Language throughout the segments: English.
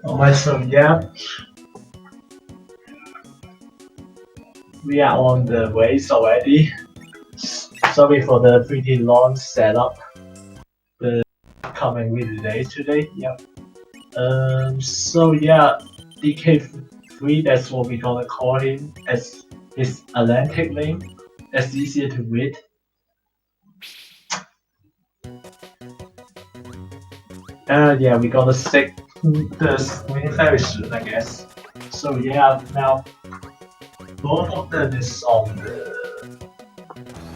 Alright, so yeah, we are on the ways already. Sorry for the pretty long setup. The coming really late today. Yeah. So yeah, DK3. That's what we're gonna call him. As his Atlantic name. That's easier to read. Yeah, we're gonna stick the screen very soon, I guess. So yeah, now both of them is on the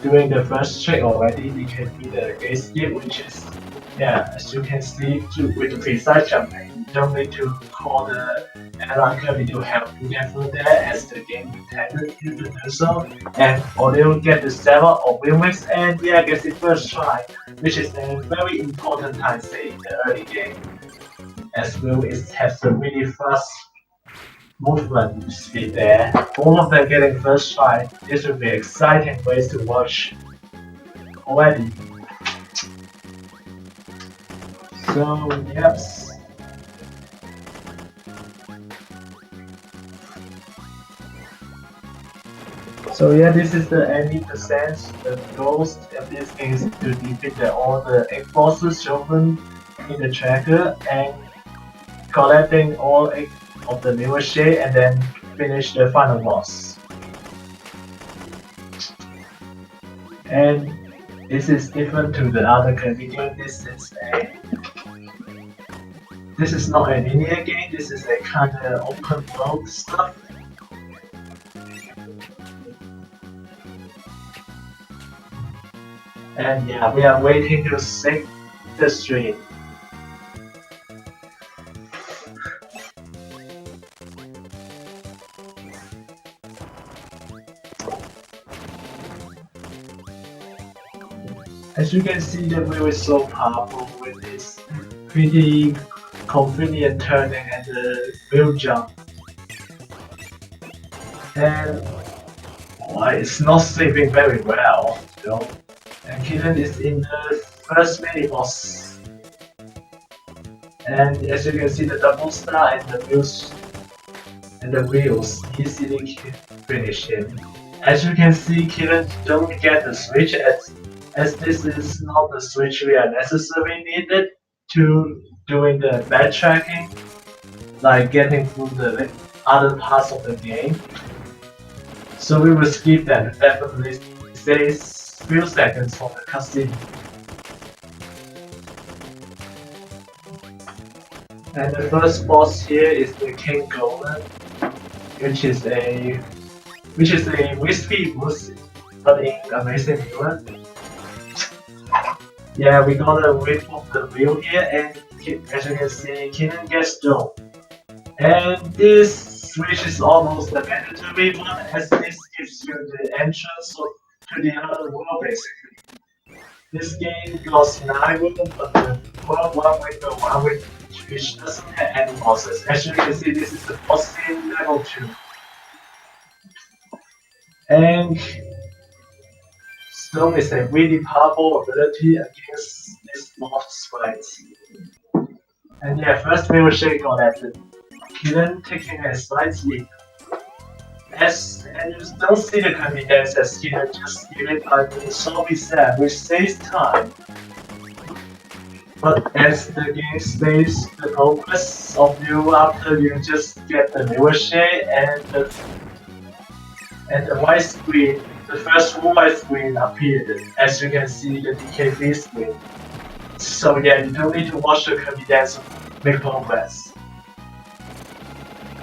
doing the first trick already. You can do the gate skip, which is yeah, as you can see, with precise jumping, you don't need to call the airline Kirby to help you get through there as the game intended you to do so, and or they'll get the server or remix and yeah, get the first try, which is a very important time say in the early game, as well it has a really fast movement speed there. All of them getting first try. This will be exciting ways to watch already. So yes. So yeah, this is the 80%. The goals of this game is to defeat all the 8 bosses shown in the tracker and collecting all 8 of the mirror shade and then finish the final boss. And this is different to the other Kirby game. This is not a linear game. This is a kind of open world stuff. And yeah, we are waiting to sync the stream. As you can see, the wheel is so powerful with this pretty convenient turning and the wheel jump. And it's not sleeping very well, though. And Kinnin is in the first mini boss. And as you can see, the double star and the wheels easily finish him. As you can see, Kinnin don't get the switch as this is not the switch we are necessarily needed to doing the backtracking, like getting through the other parts of the game. So we will skip that. Definitely stays few seconds for the cutscene. And the first boss here is the King Golden, which is a wispy goose, but in amazing villain. Yeah, we got a whip of the wheel here, and as you can see, Kinnin gets thrown. And this switch is almost a mandatory one, as this gives you the entrance to the other world basically. This game got 9 worlds, but the world 1 with the 1 with which doesn't have any bosses. As you can see, this is the boss in level 2. And Stone is a really powerful ability against this boss fight. And yeah, first we will shake on that Kinnin taking a slight leap. And you don't see the confidence as Kinnin just give it by the zombie set, which saves time. But as the game stays the progress of you after you just get the mirror shade and the white screen, the first white screen appeared, as you can see the DK3 screen. So yeah, you don't need to watch the confidence to make progress.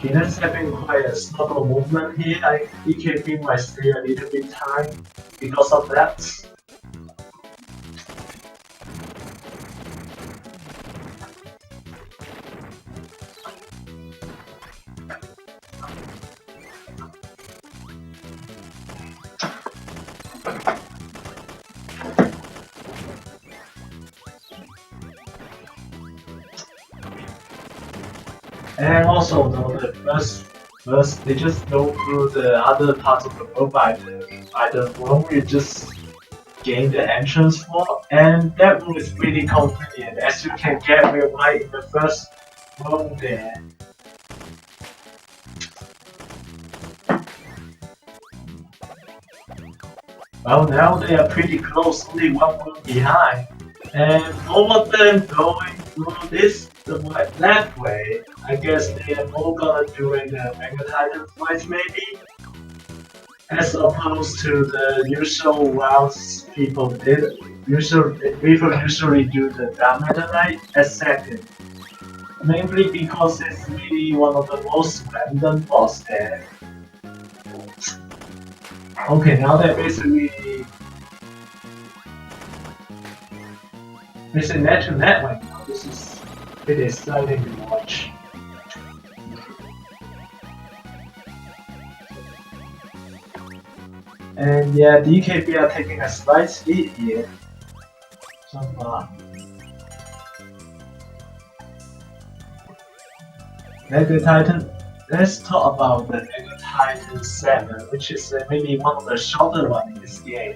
Kinnin's having quite a slow movement here. DK3 might stay a little bit time because of that. And also the first they just go through the other parts of the world by the room you just gain the entrance for, and that room is really convenient as you can get right in the first room there. Well, now they are pretty close, only one room behind. And all of them going through this the left way. I guess they are all gonna do in the Mega Titan fights maybe? As opposed to the usual routes people did. People usually do the Diamond as second. Mainly because it's really one of the most random boss there. Okay, now they're basically net to net right now. This is pretty exciting to watch. And yeah, DKB are taking a slight lead here. So far. Mega Titan. Let's talk about the Mega Titan 7, which is maybe one of the shorter ones in this game.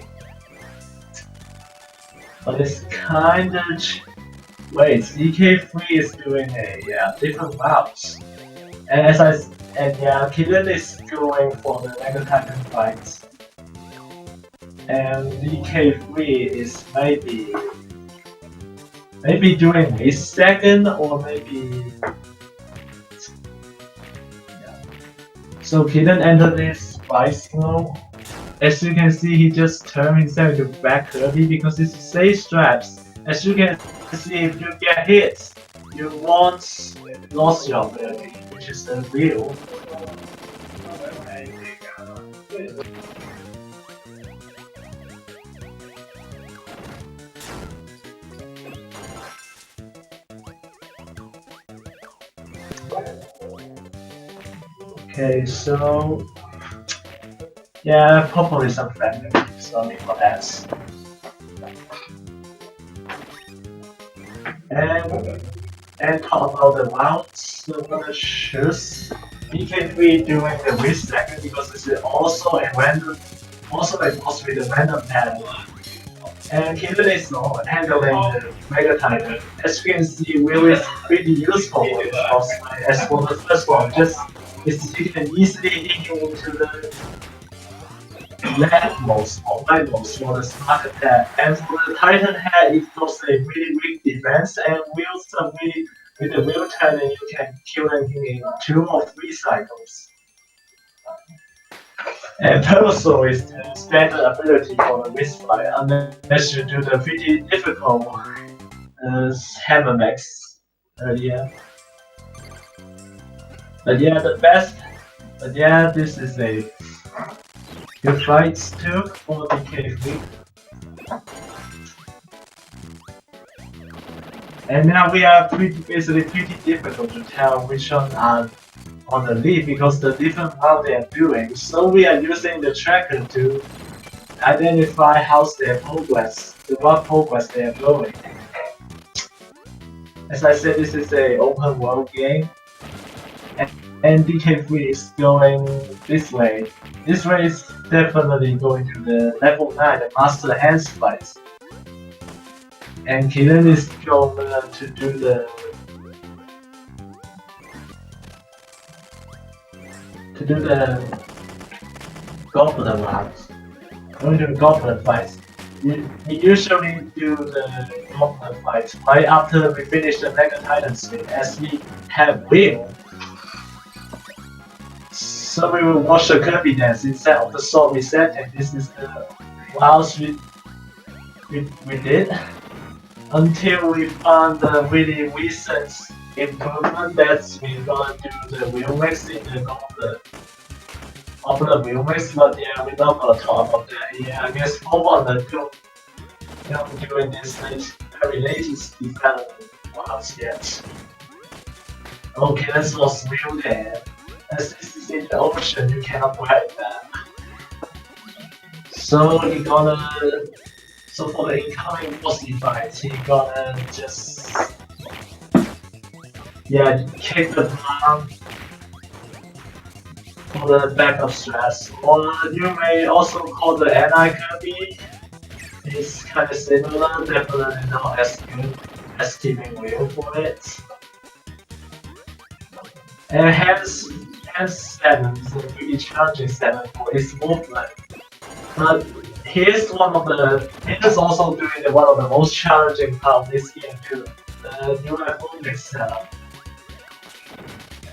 But it's kinda... Wait, DK3 is doing a different routes. And Kinnin is going for the Mega Titan fights. And DK3 is maybe doing a second or maybe... So Kinnin entered this fight signal. As you can see, he just turned himself into back Kirby because it's safe straps. As you can see, if you get hit, you won't lose your ability, which is the real. Okay, so yeah, probably some friendly, sorry for that. And talk about the routes I'm gonna choose. DK3 doing the risk second because this is also a random, also a boss with a random panel. And Kinnin is not handling the Mega Titan. As you can see, Will is pretty useful for this boss fight. As for the first one, you can easily hit into the leftmost or rightmost for the smart attack. And for the Titan head, it does a really weak defense, and with the Will Titan, you can kill them in 2 or 3 cycles. And also is the standard ability for the wrist fire, unless you do the pretty difficult hammer max earlier. But yeah, this is a good fight too for the DK3. And now we are basically pretty difficult to tell which one are on the lead because the different route they are doing. So we are using the tracker to identify how's their progress, what progress they are going. As I said, this is an open world game, and DK3 is going this way. This way is definitely going to the level 9, the Master Hands fight. And Kinnin is going to do the Goblet route. Going to the Goblet fight. We usually do the Goblet fight right after we finish the Mega Titan spin, as we have Will. So we will watch the Kirby dance instead of the sword resetting. This is the routes we did until we found the really recent improvement that we're gonna do the wheel mix in the Goblet wheel mix, but yeah, we're not gonna talk about that. Yeah, I guess more on the doing this very latest development routes yet. Okay, let's lost wheel there. As this is in the ocean, you cannot ride that. So so for the incoming boss fight, he gonna just yeah, kick the bomb for the backup stress. Or you may also call the Kirby. It's kind of similar, definitely not as good as keeping wheel for it. And hence 7 is a really challenging 7 for its movement. But here's here's also doing one of the most challenging part of this game too, the UFO mix setup.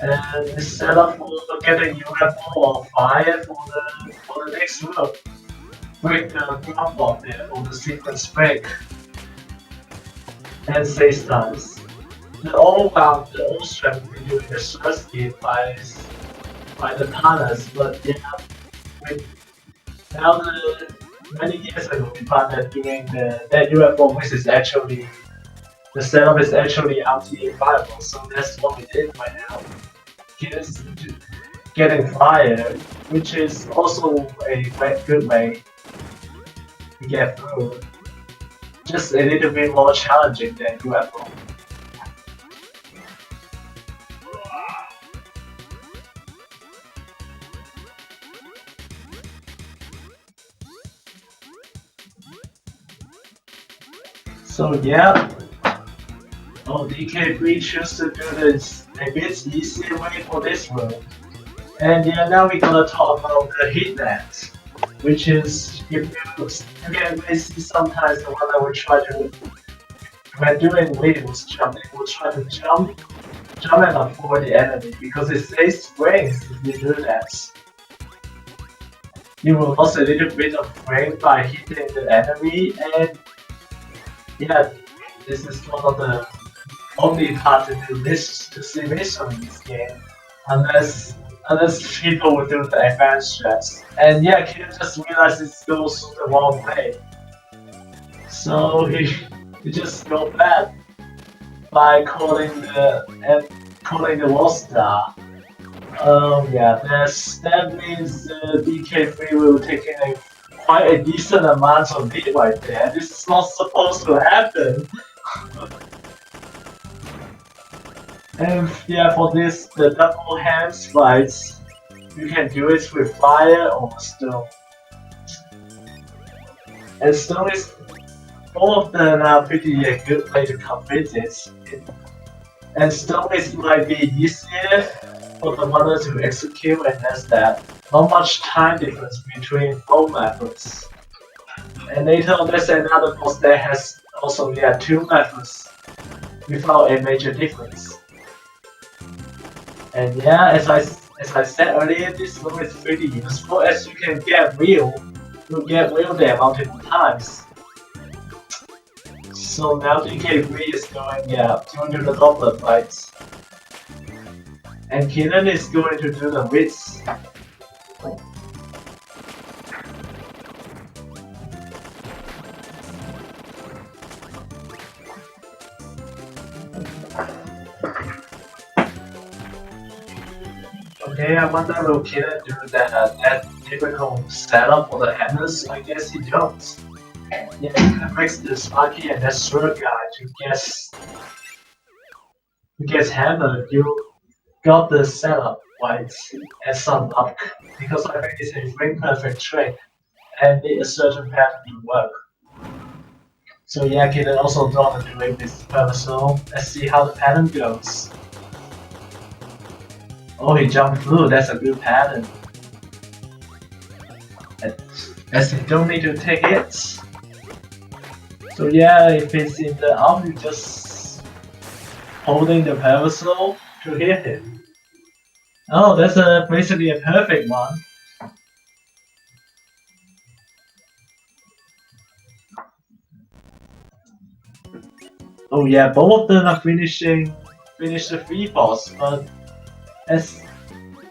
And this setup for getting UFO or fire for the next move. Break the ground block there for the sequence break and save times. The all strategy during the first game by the partners, but yeah, with now many years ago we found that doing that UFO mix is actually the setup is actually RTA viable, so that's what we did right now. Just getting fire, which is also a good way to get through. Just a little bit more challenging than UFO. So yeah, DK3 choose to do this a bit easier way for this room. And yeah, now we're gonna talk about the hit net, which is if you can see sometimes the one that we try to when doing wheels jump, it will try to jump and avoid the enemy because it saves frames if you do that. You will lose a little bit of frame by hitting the enemy, and yeah, this is one of the only part to do this to see mission in this game, unless people will do the advanced strats. And yeah, Kid just realized it goes the wrong way, so he just go bad by calling the lost star. Yeah, that means DK3 will take in quite a decent amount of hit right there. This is not supposed to happen. And yeah, for this, the double hands fights, you can do it with fire or stone. And stone is, all of them are pretty a good way to complete it. And stone is might be easier for the runner to execute, and that's that. Not much time difference between both methods. And later on, there's another boss that has also two methods without a major difference. And yeah, as I said earlier, this move is pretty useful as you can get wheel there multiple times. So now DK3 is going to the goblet fights. And Kinnin is going to do the wits. Okay, I wonder will Kinnin do that typical setup for the hammers? I guess he don't. Yeah, you can mix the Sparky and that Sword guy to get hammered. You got the setup right and some luck, because I think it's a very perfect trick and need a certain pattern to work. So yeah, Kinnin also drawn to doing this so let's see how the pattern goes. Oh, he jumped through, that's a good pattern. As you don't need to take hits. So yeah, if it's in the arm, you just holding the parasol to hit him. Oh, that's basically a perfect one. Oh yeah, both of them are finished the 3 boss, but as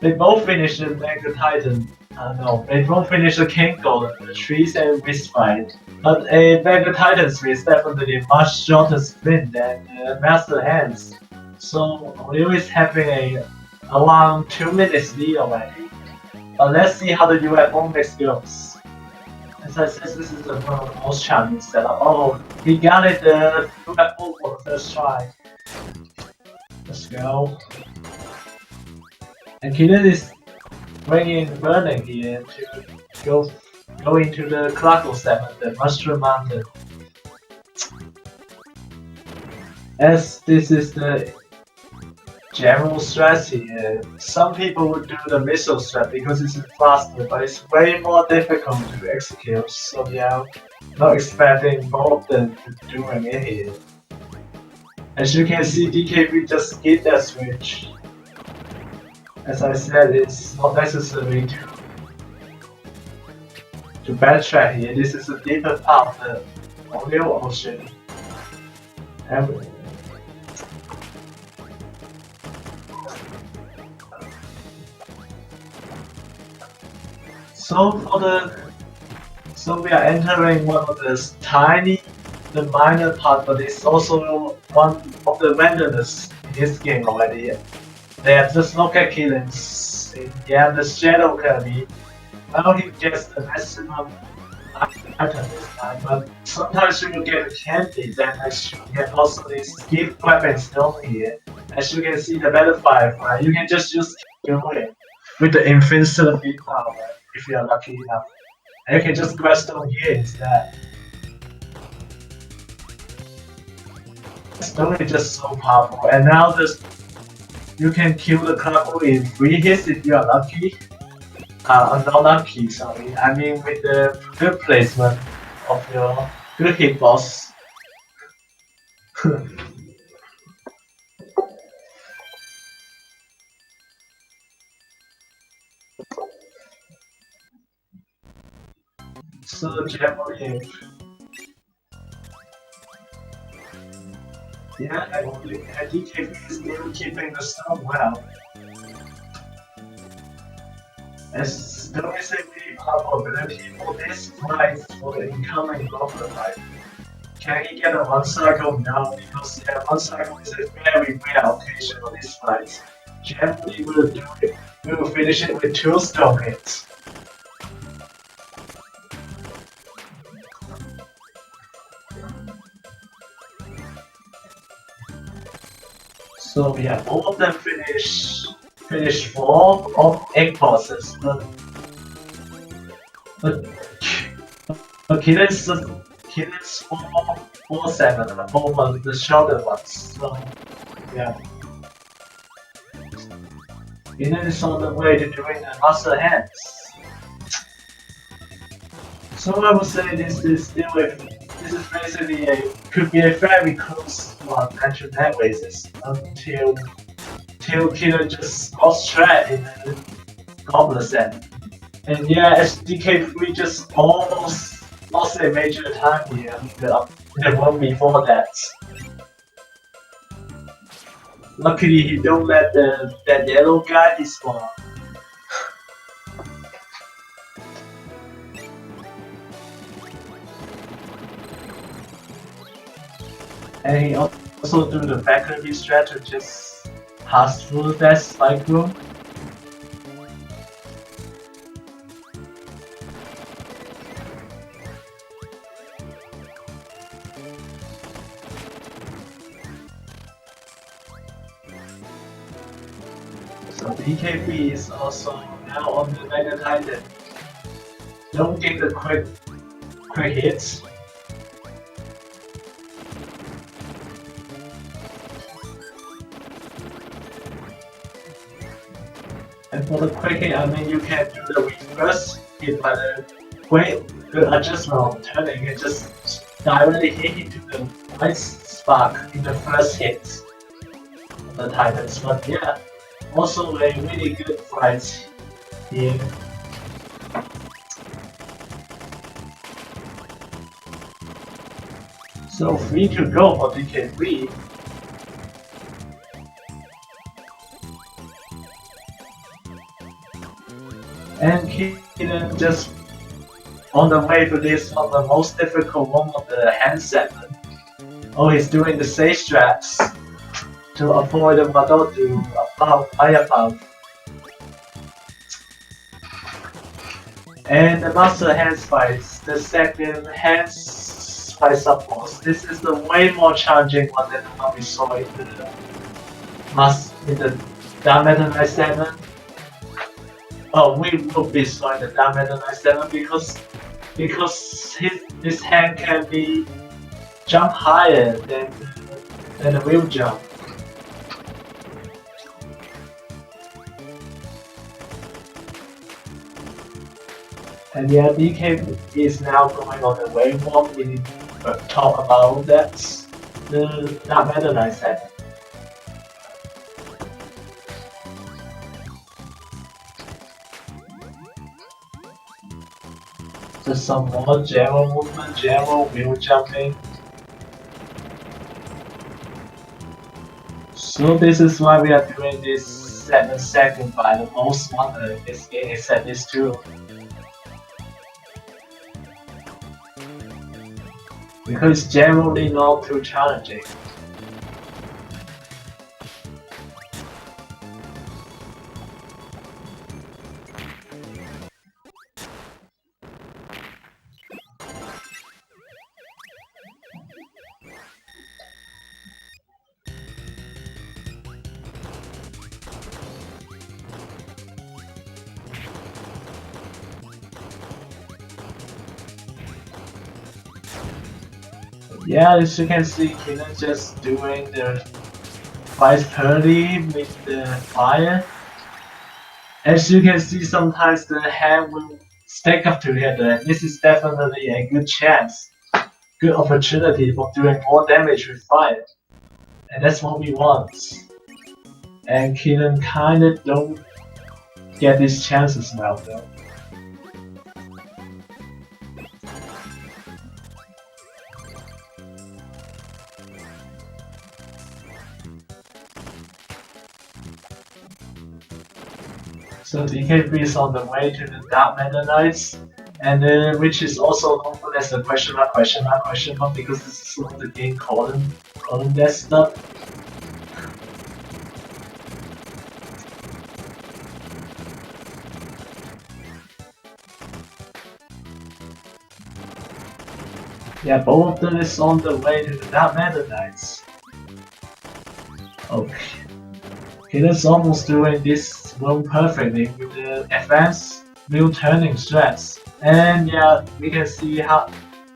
they both finished the Mega Titan. No, they both finished the King Golem, the trees and Wrist fight. But a Mega Titan 3 is definitely a much shorter sprint than Master Hands. So Ryu is having around 2 minutes lead already. But let's see how the UFO mix goes. As I said, this is one of the most challenging setup. Oh, he got it the UFO for the first try. Let's go. And Kinnin is burning here to go into the Clockle 7, the Mushroom Mountain. As this is the general strategy, some people would do the missile strat because it's faster, but it's way more difficult to execute. So yeah, not expecting both of them to doing it here. As you can see, DKV just skipped that switch. As I said, it's not necessary to backtrack here. This is a deeper part of the Ooinu Ocean. So we are entering one of the minor part, but it's also one of the randomness in this game already. They have just look at killings. Yeah, the Shadow Kirby. Well, he gets the maximum item this time, but sometimes you will get a candy damage. You can also these gift weapons down here. As you can see the battle firefly, you can just use Kirby with the infinity power if you are lucky enough. And you can just grab stone here instead. Stone is just so powerful, and now you can kill the Clockle in 3 hits if you are lucky. Not lucky, sorry. I mean with the good placement of your good hitbox. So generally, yeah, I DKV is still keeping the stone well. As there is a really powerful ability for this fight for the incoming Goblin fight. Can he get a 1 cycle? No, because yeah, 1 cycle is a very rare occasion on this fight. Generally we will finish it with 2 stone hits. So yeah, all of them finish 4 of 8 bosses, but Kinnin's 4-7 are both of the shorter ones. So yeah, Kinnin is on the way to doing the master hands. So I would say this is basically could be a very close one actual net races until Kinnin just lost track in the Goblin set. And yeah, SDK3 just almost lost a major time here in the one before that. Luckily he don't let that yellow guy despawn. And he also do the backup strat to just pass through that spike room. So DKB is also now on the Mega Titan. Don't get the quick hits. And for the quick hit, I mean you can do the reverse hit by the great good adjustment of turning. You can just directly hit into the white spark in the first hit of the Titans. But yeah, also a really good fight here. So 3 to go for DK3. And Kinnin just on the way to this on the most difficult one of the hand segment. Oh, he's doing the safe straps to avoid the Madodu above. And the Master Hands fights, the second Hands fight support. This is the way more challenging one than the one we saw in must in the Dark Metal Knight 7. Oh, we will be destroying the Dark Metal Knight 7 because his hand can be jump higher than the real jump. And yeah, DK is now going on the way walk. We need to talk about that. The Dark Metal Knight 7. Just some more general movement, general wheel jumping. So this is why we are doing this 7-second by the most wonder in this game except this too. Because it's generally not too challenging. Yeah, as you can see, Kinnin just doing the 530 with the fire. As you can see, sometimes the hand will stack up together, and this is definitely a good chance, good opportunity for doing more damage with fire. And that's what we want. And Kinnin kinda don't get these chances now though. So DKB is on the way to the Dark Metal Knights, and which is also known as the question mark because this is what the game calling that stuff. Yeah, both of them is on the way to the Dark Metal Knights. Okay. Kinnin's almost doing this run perfectly with the advanced wheel turning strats. And yeah, we can see how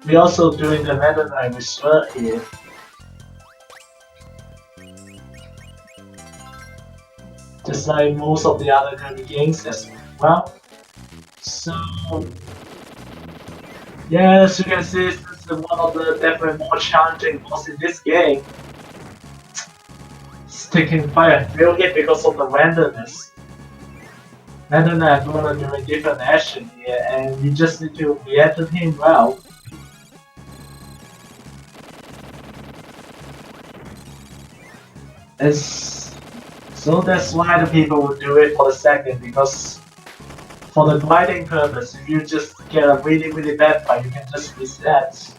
we're also doing the Metal Knight with Sword here. Just like most of the other Kirby games as well. So yeah, as you can see, this is one of the definitely more challenging boss in this game. It's taking quite a real hit because of the randomness. Metal Knight gonna do a different action here, and you just need to react to him well. So that's why the people will do it for the second, because for the gliding purpose, if you just get a really bad fight, you can just reset.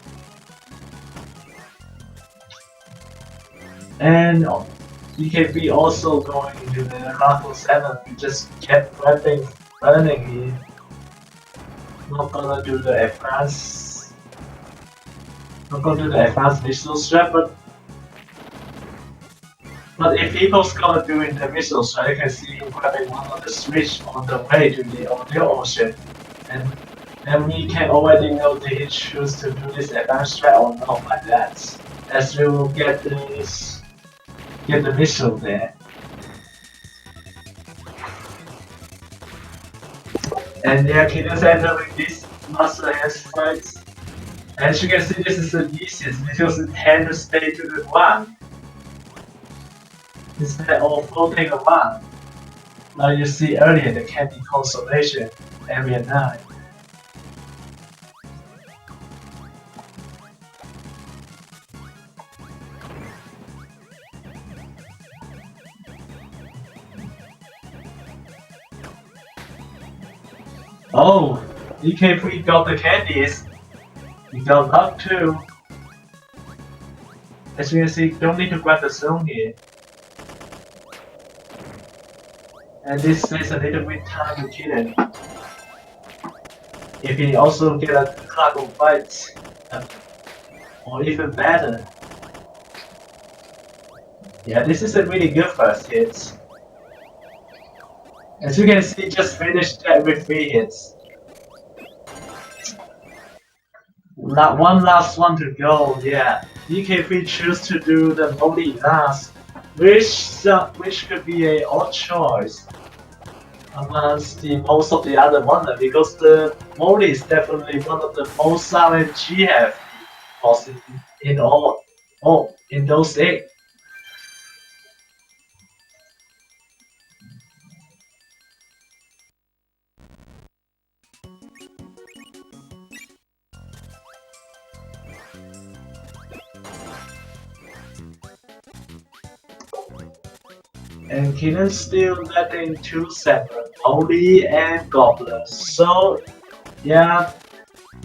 And DKB also going into the level 7, you just get weapon running here. Not gonna do the advanced missile strap, but if people's gonna do in the missile strap, you can see him grabbing one of the switch on the way to the audio ocean. And then we can already know did he choose to do this advanced strat or not like that. As we will get the missile there. And yeah, Kinnin's entering this Master Hands fight. As you can see, this is the easiest because it tends to stay to the ground instead of floating around. Like you see earlier, the Candy Consolation, Area 9. Oh, DK3 got the candies. We got luck too. As you can see, don't need to grab the zone here. And this saves a little bit time to kill him. If he also get a clock of fights, or even better. Yeah, this is a really good first hit. As you can see, just finished that with 3 hits. One last one to go, yeah. DK3 choose to do the Molly last, which could be a odd choice amongst most of the other one because the Molly is definitely one of the most RNG heavy boss in all in those 8. And Kinnin still letting 2 separate Molly and Goblin. So yeah,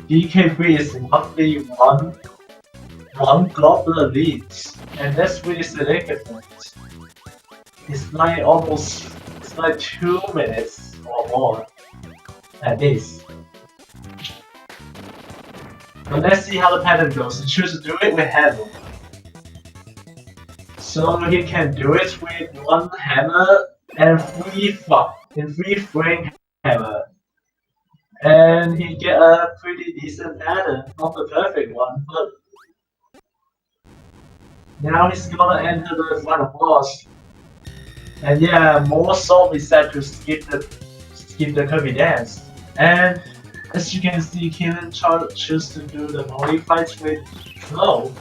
DK3 is roughly one Goblin leads, and that's really significant. It's like it's like 2 minutes or more, at least. But let's see how the pattern goes. He chooses to do it with hammer. So he can do it with 1 hammer and 3 frame hammer. And he get a pretty decent pattern, not the perfect one, but now he's gonna enter the final boss. And yeah, more Soul is set to skip the Kirby dance. And as you can see, Kinnin chooses to do the Molly fights with Flow.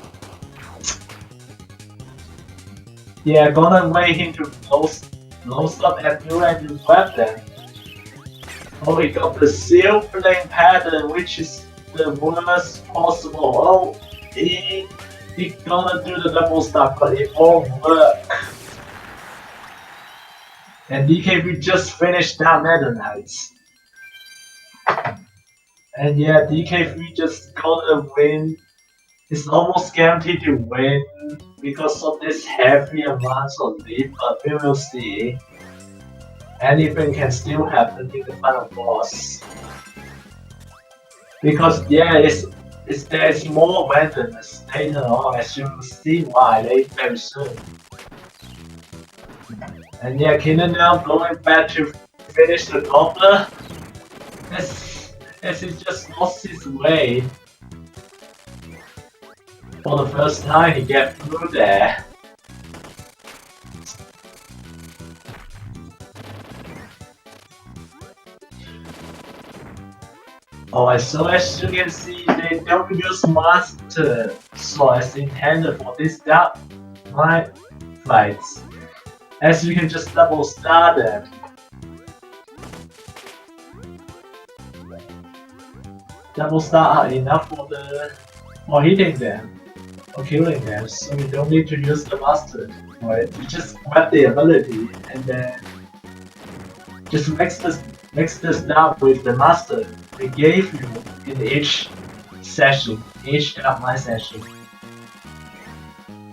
Yeah, gonna wait him to close up and do a new weapon. Oh, he got the seal flame pattern, which is the worst possible. Oh, he gonna do the double stuff, but it won't work. And DKB just finished that Meta Knights. And yeah, DK3 just gonna win. It's almost guaranteed to win because of this heavy amount of lead, but we will see. Anything can still happen in the final boss. Because yeah, there's more randomness later on, as you will see why very soon. And yeah, Kinnin now going back to finish the Gobbler. As he just lost his way. For the first time he get through there. Alright, so as you can see, they don't use master so as intended for this dark night fights. As you can just double star them. Double star are enough for hitting them or killing them, so you don't need to use the master for it. You just grab the ability and then just mix the star with the master they gave you in each session, each online session.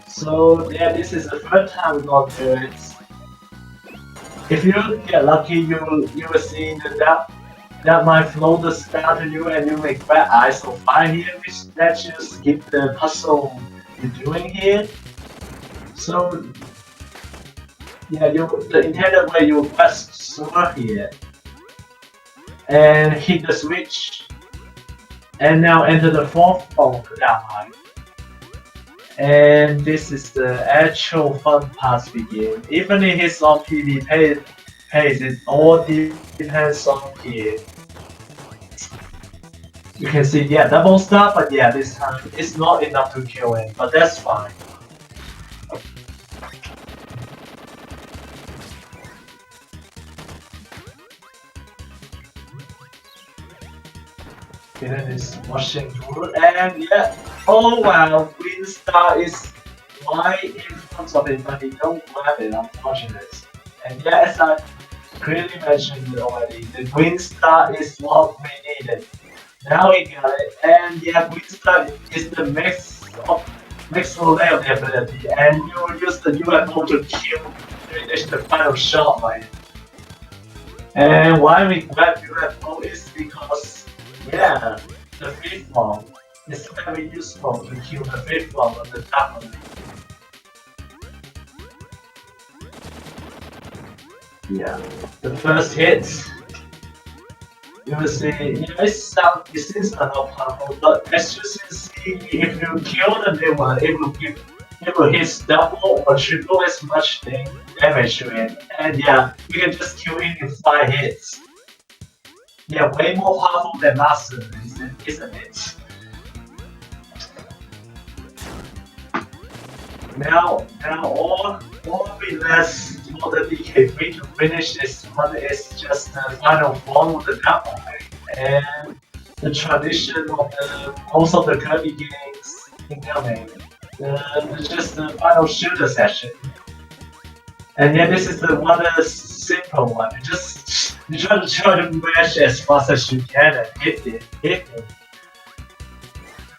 So yeah, this is the third time we're gonna do it. If you get lucky, you will see that might flow the star to you and you make bad eyes on fire here, which lets you skip the puzzle you're doing here. So yeah, the intended way you press super here and hit the switch, and now enter the 4th form of the down line. And this is the actual fun part begin. Even if it's on PvP pace, it all depends on here. You can see, yeah, double star, but yeah, this time it's not enough to kill him, but that's fine. Kinnin is rushing through, and yeah, oh wow, Green Star is right in front of him, but he don't grab it, unfortunately. And yeah, as I clearly mentioned already, the Green Star is what we needed. Now we got it, and yeah, Green Star is the maximum layer of the ability, and you will use the UFO to finish the final shot, right? And why we grab UFO is because, yeah, the 5th one is very useful to kill the 5th one on the top of it. Yeah, the first hit, you will see, it seems a lot powerful, but as you can see, if you kill the new one, it will hit double or triple as much damage to it. And yeah, you can just kill it in 5 hits. Yeah, way more powerful than Master, isn't it? Now all we left for the DK3 to finish this one is just the final form of the combat. And the tradition of most of the Kirby games incoming. Just the final shooter session. And yeah, this is the one simple one. You try to mash as fast as you can and hit it.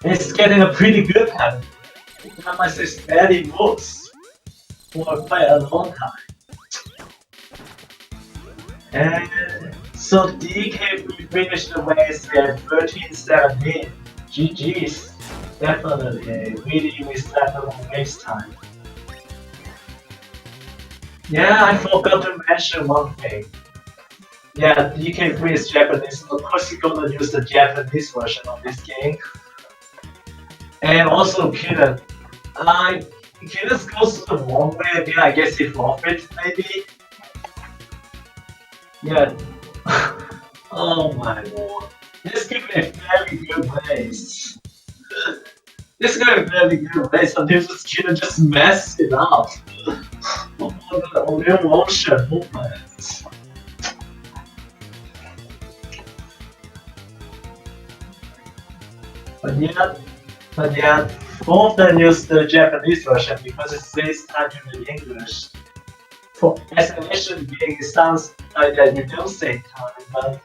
It's getting a pretty good pattern. My six barely works for quite a long time. And so DK finished the race at 13-17. GG's. Definitely really respectable race time. Yeah, I forgot to mention one thing. Yeah, DK3 is Japanese, of course you're gonna use the Japanese version of this game. And also Kinnin. Kinnin goes the wrong way again, I guess he forfeit maybe? Yeah. Oh my lord. This game is very good race. This game is very good race until this kid just messed it up. On real motion movement. But yeah, both of them use the Japanese version because it saves time in the English. For as an Asian game, it sounds like that you don't save time,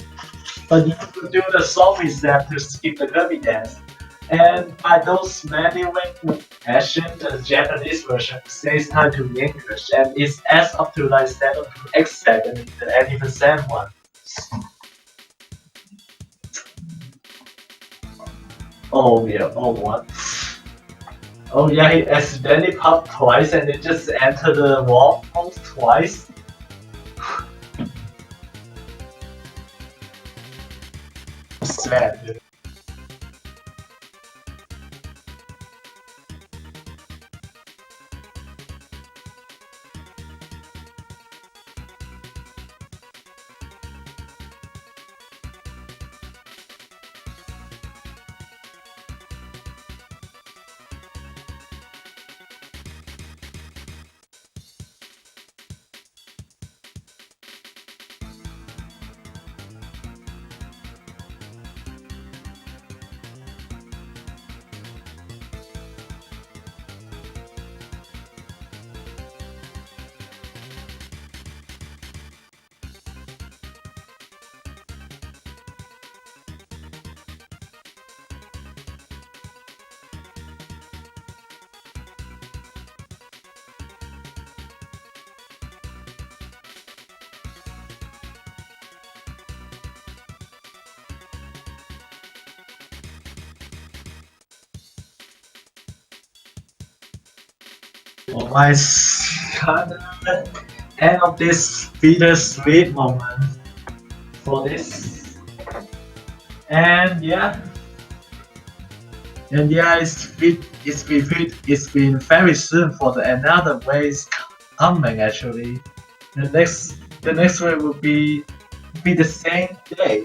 but you have to do the song reset to skip the Kirby dance. And by those manual action, the Japanese version saves time to the English and it adds up to like 7 to 8 seconds in the 80% one. Oh yeah, oh what? Oh yeah, he accidentally popped twice and it just entered the wall twice. Sad. Almost kinda end of this bittersweet moment for this. And yeah, it's been very soon for another race coming actually. The next one will be the same day.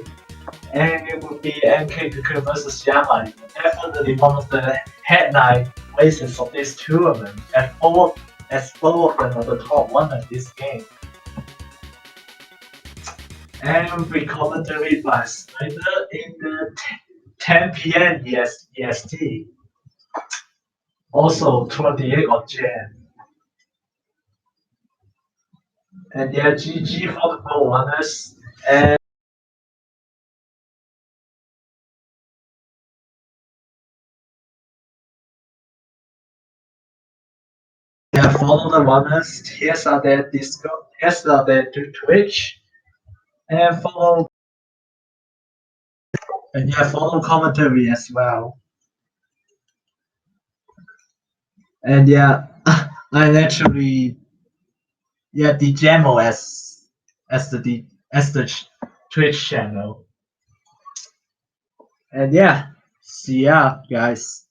And it will be MK2 versus Yama. Definitely one of the headline races of this tournament, as both of them are the top one of this game. And we commentary by Snyder in the 10 p.m. EST. Also 28th of Jan. And yeah, GG for the winners. And yeah, follow the winners. Here's are their Discord. Here's are their Twitch. And follow commentary as well. And yeah, I actually the demo as as the Twitch channel. And yeah, see ya, guys.